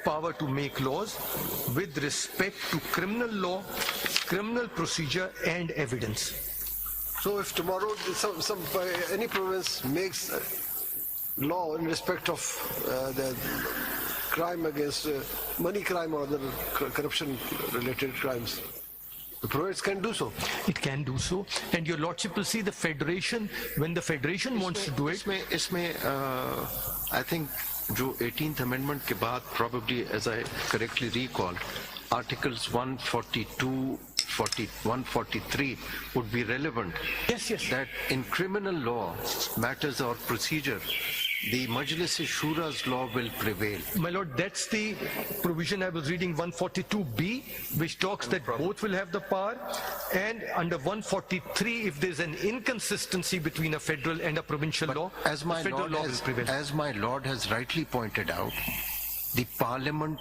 power to make laws with respect to criminal law, criminal procedure and evidence. So if tomorrow any province makes law in respect of the crime against money crime or other corruption related crimes, the province can do so. It can do so, and your lordship will see the federation, when the federation wants to do it. I think जो 18th amendment के बाद probably, as I correctly recall, articles 142, 143 would be relevant. Yes. That in criminal law matters or procedure, the Majlis-e-Shura's law will prevail. My lord, that's the provision I was reading, 142B, which talks that both will have the power, and under 143, if there's an inconsistency between a federal and a provincial law, as my the federal law will prevail. As my lord has rightly pointed out, the parliament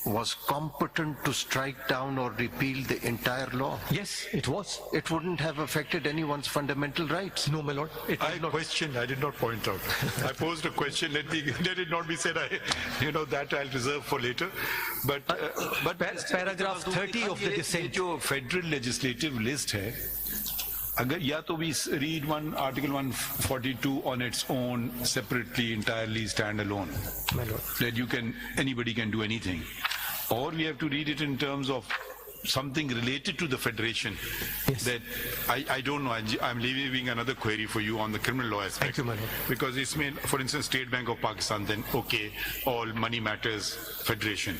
was competent to strike down or repeal the entire law. Yes, it was. It wouldn't have affected anyone's fundamental rights. No, my lord. I questioned, I did not point out. I posed a question, let it not be said, that I'll reserve for later. But paragraph 30 of the dissent. जो federal legislative list है, अगर या तो we read article 142 on its own, separately, entirely standalone, that anybody can do anything, or we have to read it in terms of something related to the federation. Yes. That I don't know. I'm leaving another query for you on the criminal law aspect. Thank you, my lord. Because it's made, for instance, State Bank of Pakistan, then okay, all money matters, federation.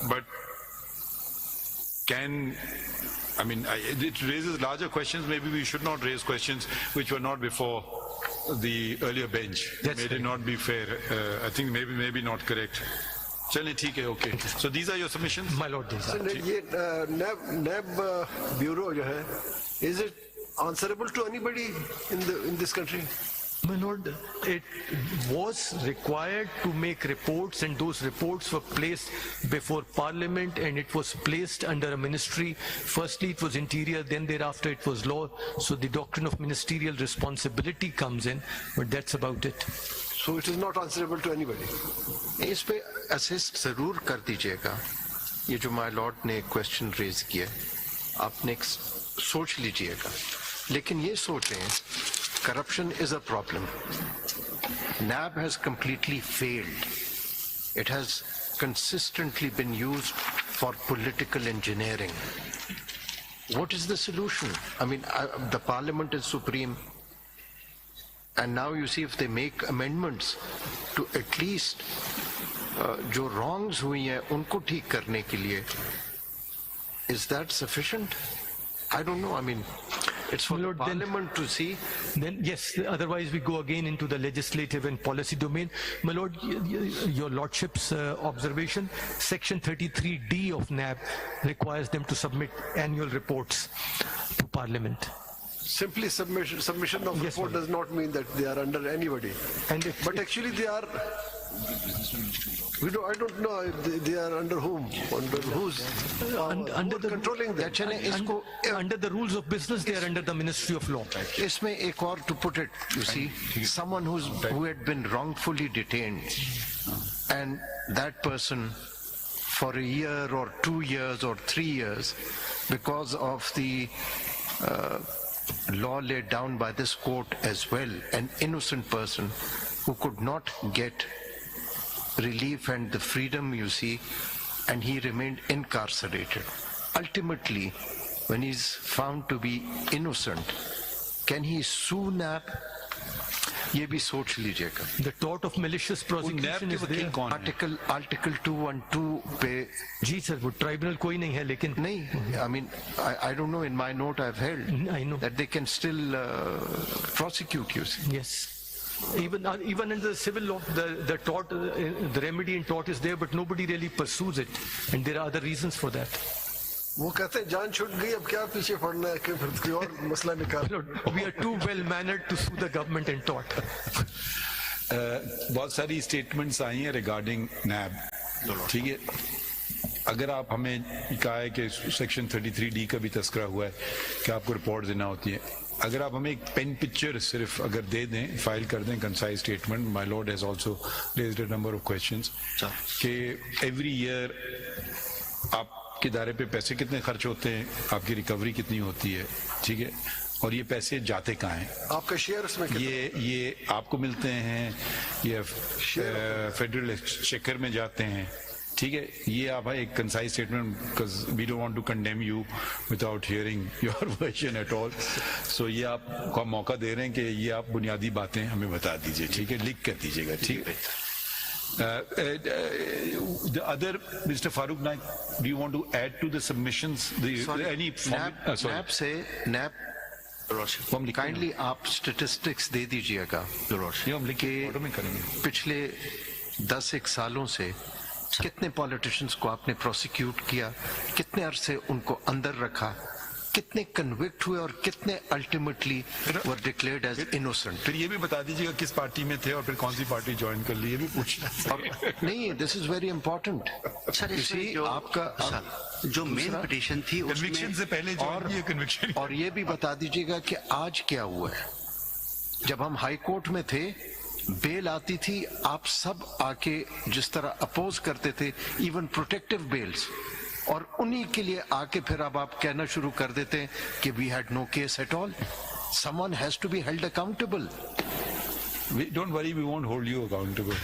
But it raises larger questions. Maybe we should not raise questions which were not before the earlier bench. May it not be fair. I think maybe not correct. चलें ठीक है, okay. So these are your submissions? My lord, these are. ये NAB bureau जो है, is it answerable to anybody in this country? My lord, it was required to make reports, and those reports were placed before Parliament, and it was placed under a ministry. Firstly it was Interior, then thereafter it was Law. So the doctrine of ministerial responsibility comes in, but that's about it. So it is not answerable to anybody. इस पे assist जरूर कर दीजिएगा. ये जो my Lord ने question raise किया, आपने सोच लीजिएगा. लेकिन ये सोचें, corruption is a problem. NAB has completely failed. It has consistently been used for political engineering. What is the solution? The parliament is supreme. And now you see, if they make amendments to at least जो wrongs हुई हैं उनको ठीक करने के लिए, is that sufficient? I don't know. It's for the parliament to see. Then yes, otherwise we go again into the legislative and policy domain. My lord, your lordship's observation, section 33D of NAB requires them to submit annual reports to Parliament. Simply submission of report does not mean that they are under anybody. But actually they are. I don't know. They are under whom? Under whose? Under the controlling them. Under the rules of business, they are under the Ministry of Law. इसमें एक और, to put it, you see, someone who had been wrongfully detained, and that person for a year or 2 years or 3 years, because of the law laid down by this court as well, an innocent person who could not get relief and the freedom, you see, and he remained incarcerated. Ultimately, when he's found to be innocent, can he sue NAB? ये भी सोच लीजिएगा. The tort of malicious prosecution is there. Article 212 पे. जी sir, वो tribunal कोई नहीं है, लेकिन नहीं. I don't know. In my note I've held I know that they can still prosecute you. Yes. Even under the civil law, the tort, the remedy in tort is there, but nobody really pursues it, and there are other reasons for that. वो कहते हैं जान छूट गई, अब क्या पीछे पड़ना है कि फिर कोई और मसला निकाल. We are too well mannered to sue the government in tort. बहुत सारी स्टेटमेंट्स आई हैं रिगार्डिंग NAB. ठीक है, अगर आप हमें कहा है कि सेक्शन 33D का भी तस्करा हुआ है कि आपको रिपोर्ट देना होती है, अगर आप हमें एक पेन पिक्चर सिर्फ अगर दे दें, फाइल कर दें concise statement. My Lord has also raised a number of questions कि एवरी ईयर आपके दायरे पे पैसे कितने खर्च होते हैं, आपकी रिकवरी कितनी होती है, ठीक है, और ये पैसे जाते कहाँ हैं. आपका शेयर उसमें ये आपको मिलते हैं, ये फेडरल एक्सचेकर में जाते हैं, ठीक है. ये आप एक concise statement, because we don't want to condemn you without hearing your version at all. So ये आपको मौका दे रहे हैं कि ये आप बुनियादी बातें हमें बता दीजिए, ठीक है, लिख कर दीजिएगा, ठीक है. The other, Mr. Farooq Naik, do you want to add to the submissions? NAP से NAP काइंडली आप स्टेटिस्टिक्स दे दीजिएगा कि पिछले 10 सालों से कितने पॉलिटिशियंस को आपने प्रोसिक्यूट किया, कितने अरसे उनको अंदर रखा, कितने कन्विक्ट हुए और कितने अल्टीमेटली वर डिक्लेयर्ड एज इनोसेंट. फिर ये भी बता दीजिएगा किस पार्टी में थे और फिर कौन सी पार्टी ज्वाइन कर ली, ये भी पूछना. नहीं, this is very important. Sir इसमें जो आपका जो मेन पिटीशन थी कन्विक्शन से पहले कन्विक्शन, और ये भी बता दीजिएगा कि आज क्या हुआ है. जब हम हाई कोर्ट में थे, बेल आती थी, आप सब आके जिस तरह अपोज करते थे, इवन प्रोटेक्टिव बेल्स, और उन्हीं के लिए आके फिर अब आप कहना शुरू कर देते हैं कि we had no case at all. Someone has to be held accountable. Don't worry, we won't hold you accountable.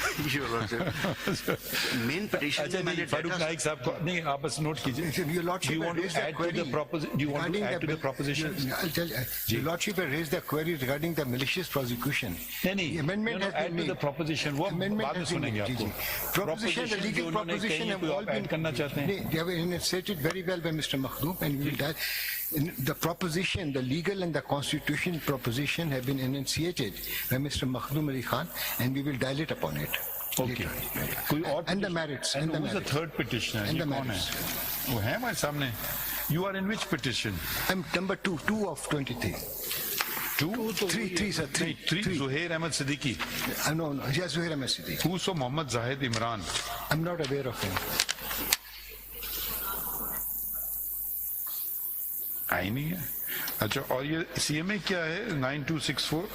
Main petition अच्छा नहीं, फारूक नाइक साहब को नहीं, आप बस नोट कीजिए. Your Lordship, Do you want to add to the proposition? Do you want to add to the proposition? I'll tell you. Your Lordship has raised the query regarding the malicious prosecution. नहीं, amendment has add been to the made. proposition. वो Amendment बाद में has been सुनेंगे made. आपको. Proposition, the legal जो उन्होंने proposition कही, have कोई all आप been add करना चाहते हैं? They have enunciated very well by Mr. Makhdoom, and we will dial. The proposition, the legal and the constitution proposition have been enunciated by Mr. Makhdoom Ali Khan, and we will dilate upon it. Okay. कोई और And the merits. And who's the third petitioner? And the ये कौन है? merits. वो है हमारे सामने. You are in which petition? I'm number 2 of 23. 2? Three, sir, three. 3. Zuhair Ahmed Siddiqui. No, yes, Zuhair Ahmed Siddiqui. Who's so Mohammad Zahid Imran? I'm not aware of him. आई नहीं है. अच्छा, और ये CMA क्या है? 9264.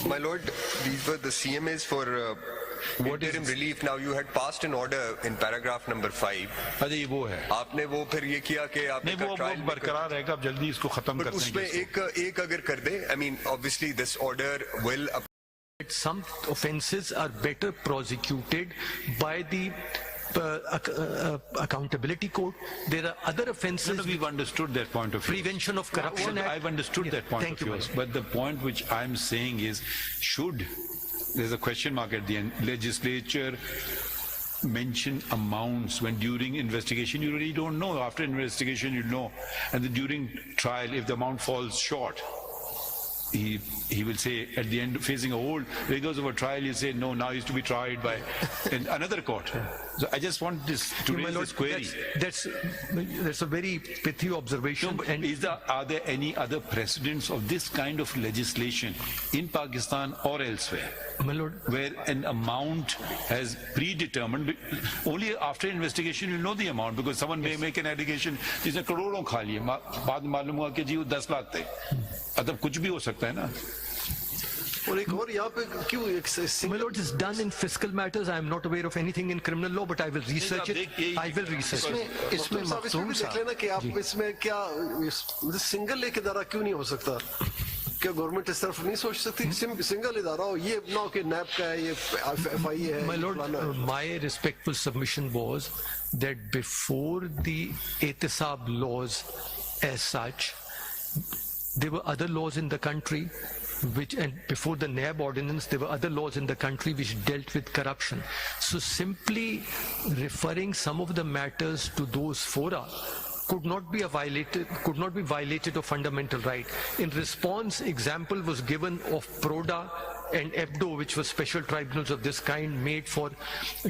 My lord, these were the CMAs for interim relief. Now you had passed an order in paragraph number 5. अच्छा, ये वो है. आपने वो फिर ये किया कि आपने नहीं, वो बरकरार रहेगा. अब जल्दी इसको खत्म करते हैं. उसमें एक अगर कर दे, I mean, obviously this order will. Some offences are better prosecuted by the accountability code. There are other offences. No, we've understood that point of view. Prevention of Corruption Act. I've understood that point Thank of you, yours. But the point which I'm saying is, should, there's a question mark at the end, legislature mention amounts when during investigation you really don't know. After investigation you know. And then during trial, if the amount falls short, he will say at the end, facing a whole rigors of a trial, he'll say, no, now he's to be tried by in another court. So I just want this to raise this query. That's a very pithy observation. No, and are there any other precedents of this kind of legislation in Pakistan or elsewhere? My Lord, where an amount has predetermined, only after investigation you know the amount, because someone may make an allegation, जिसने करोड़ों खा लिए, बाद में मालूम हुआ कि जी वो 10 लाख थे. मतलब कुछ भी हो सकता है ना. और एक और यहाँ पे क्यों my Lord, is done in fiscal matters. I am not aware of anything in criminal law, but I will research it. I will research it. इसमें मखदूम देख लेना कि आप इसमें क्या सिंगल एक इदारा क्यों नहीं हो सकता? क्या गवर्नमेंट इस तरफ नहीं सोच सकती? सिंगल इदारा हो, ये ना कि नैब का है, ये FI है. My Lord, my respectful submission was that before the Ehtisab laws as such, there were other laws in the country and before the NAB ordinance, there were other laws in the country which dealt with corruption. So simply referring some of the matters to those fora could not be violated of fundamental right. In response, example was given of Proda and EBDO, which were special tribunals of this kind made for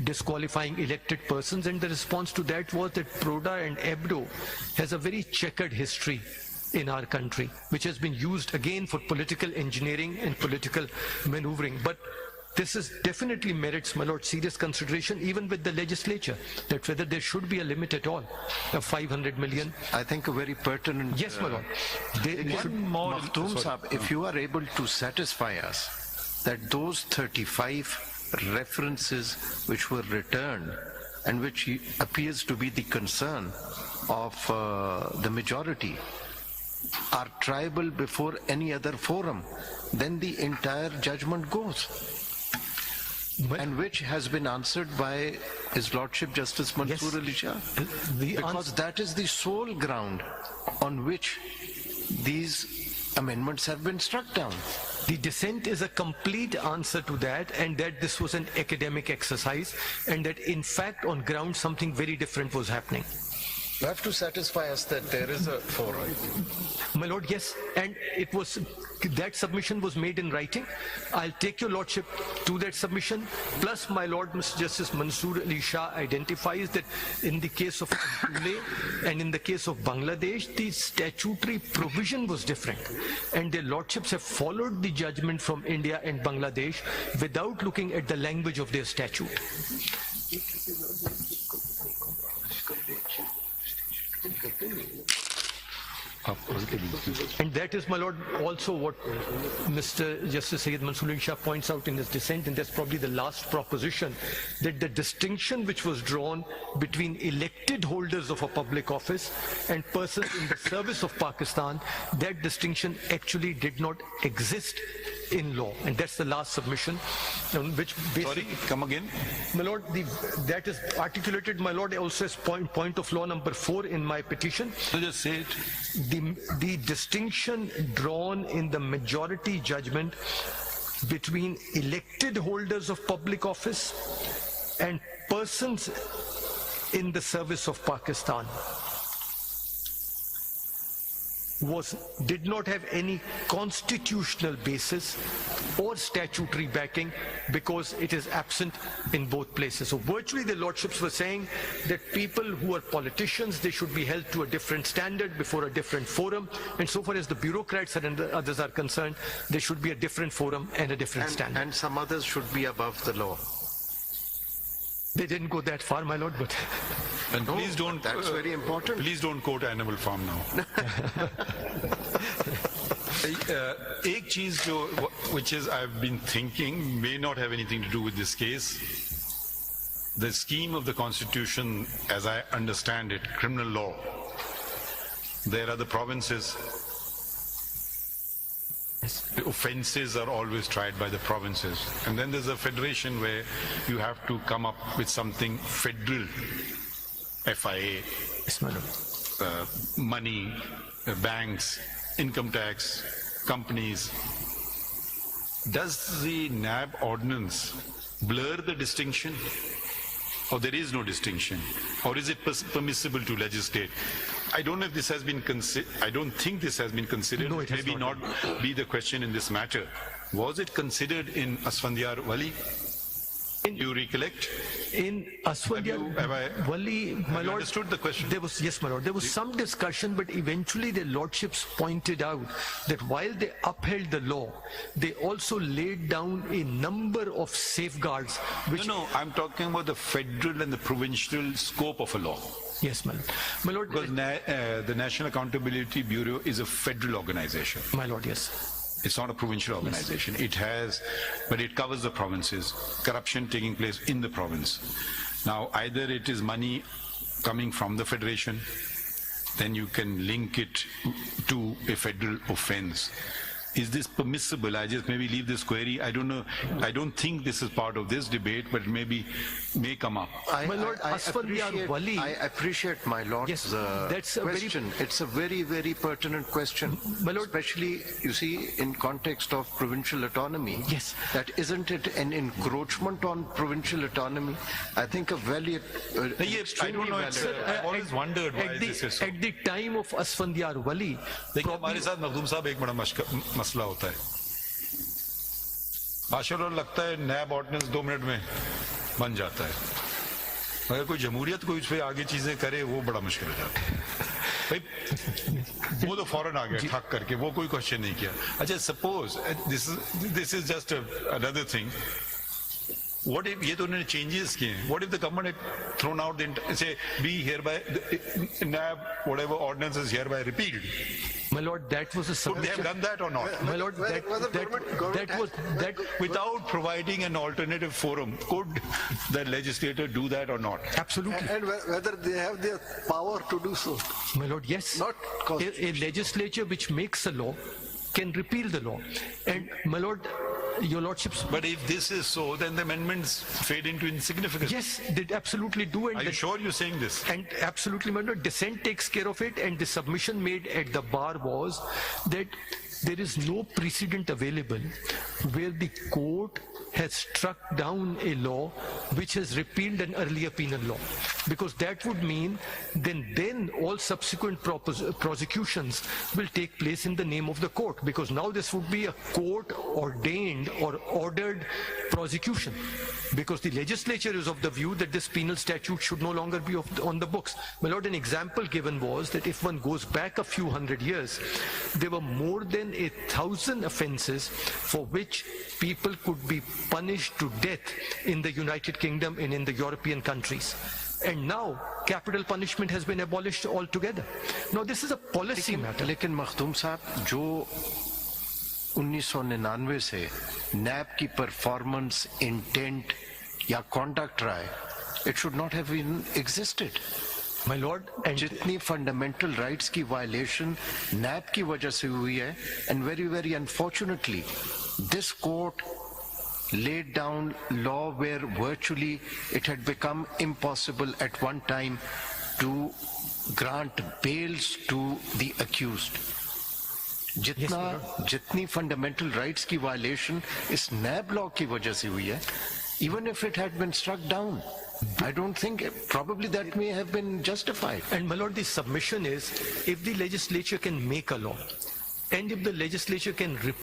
disqualifying elected persons, and the response to that was that Proda and EBDO has a very checkered history in our country, which has been used again for political engineering and political maneuvering. But this is definitely merits, my lord, serious consideration even with the legislature, that whether there should be a limit at all of 500 million. I think a very pertinent. Yes, my lord. Makhdoom Sahab, if you are able to satisfy us that those 35 references which were returned and which appears to be the concern of the majority are tribal before any other forum, then the entire judgment goes. And which has been answered by His Lordship Justice Mansoor Ali Shah. Because that is the sole ground on which these amendments have been struck down. The dissent is a complete answer to that, and that this was an academic exercise, and that in fact on ground something very different was happening. You have to satisfy us that there is a forum. My lord, yes, and it was, that submission was made in writing. I'll take your lordship to that submission. Plus, my lord, Mr. Justice Mansoor Ali Shah identifies that in the case of Abdullah and in the case of Bangladesh, the statutory provision was different. And their lordships have followed the judgment from India and Bangladesh without looking at the language of their statute. And that is, my lord, also what Mr. Justice Syed Mansoor Ali Shah points out in his dissent, and that's probably the last proposition, that the distinction which was drawn between elected holders of a public office and persons in the service of Pakistan, that distinction actually did not exist in law. And that's the last submission, which basically... Sorry, come again? My lord, that is articulated, my lord, also as point of law number 4 in my petition. So just say it. The distinction drawn in the majority judgment between elected holders of public office and persons in the service of Pakistan did not have any constitutional basis or statutory backing, because it is absent in both places. So virtually the lordships were saying that people who are politicians, they should be held to a different standard before a different forum, and so far as the bureaucrats and others are concerned, there should be a different forum and a different standard. And some others should be above the law. They didn't go that far, my lord, but... And No, please don't... that's very important. Please don't quote Animal Farm now. एक चीज जो which is I've been thinking may not have anything to do with this case. The scheme of the Constitution, as I understand it, criminal law, there are the provinces. The offenses are always tried by the provinces. And then there's a federation where you have to come up with something federal, FIA, money, banks, income tax, companies. Does the NAB ordinance blur the distinction? Or there is no distinction? Or is it permissible to legislate? I don't know if this has been considered. I don't think this has been considered. No, it has Maybe not be the question in this matter. Was it considered in Asfandiar Wali? You recollect? In Asfandiar Have I Wali, my lord, understood the question? There was, yes, my lord, there was some discussion, but eventually the lordships pointed out that while they upheld the law, they also laid down a number of safeguards. Which, No, I'm talking about the federal and the provincial scope of a law. yes, my lord. My lord, Because the National Accountability Bureau is a federal organization. my lord, yes. It's not a provincial organization. It has, but it covers the provinces. Corruption taking place in the province. Now, either it is money coming from the federation, then you can link it to a federal offense. Is this permissible? I just maybe leave this query. I don't know. I don't think this is part of this debate, but maybe may come up. My lord, Asfandiar Wali. I appreciate my lord's Yes, that's a very- question. It's a very, very pertinent question. My lord- Especially, you see, in context of provincial autonomy. Yes. That isn't it an encroachment on provincial autonomy? I think a valid, I don't know. I've always wondered why this is so. At the time of Asfandiar Wali, देखिए हमारे साथ मखदूम साहब एक बड़ा मसला होता है माशाल्लाह लगता है नैब ऑर्डिनेंस 2 मिनट में बन जाता है अगर कोई जमहूरियत कोई उस पर आगे चीजें करे वो बड़ा मुश्किल हो जाता है भाई वो तो फौरन आ गया ठक करके वो कोई क्वेश्चन नहीं किया अच्छा suppose this is just another thing what if ये तो उन्होंने changes किए हैं? What if the government had thrown out the say be hereby NAB whatever ordinance is hereby repealed? My lord, that was a Could they have submission. done that or not? My lord, Whether government that was that. Without providing an alternative forum, could the legislator do that or not? Absolutely. And whether they have the power to do so. My lord, yes. Not A legislature which makes a law can repeal the law. And my lord, your lordships. But if this is so, then the amendments fade into insignificance. Yes, they absolutely do. And Are you that- sure you're saying this? And absolutely, my lord, dissent takes care of it. And the submission made at the bar was that there is no precedent available where the court has struck down a law which has repealed an earlier penal law, because that would mean then all subsequent prosecutions will take place in the name of the court, because now this would be a court ordained or ordered prosecution, because the legislature is of the view that this penal statute should no longer be on the books. My lord, an example given was that if one goes back a few hundred years, there were more than 1,000 offences for which people could be punished to death in the United Kingdom and in the European countries. And now capital punishment has been abolished altogether. Now this is a policy matter. लेकिन मखदूम साहब जो 1999 से नैब की performance intent या conduct रहा है, it should not have even existed. My lord, and जितनी fundamental rights की वायलेशन नैब की वजह से हुई है, and very very unfortunately this court laid down law where virtually it had become impossible at one time to grant bails to the accused. जितनी fundamental rights की violation इस नैब लॉ की वजह से हुई है, even if it had been struck down, I don't think, probably that may have been justified. And my lord, the submission is, if the legislature can make a law, and if the legislature can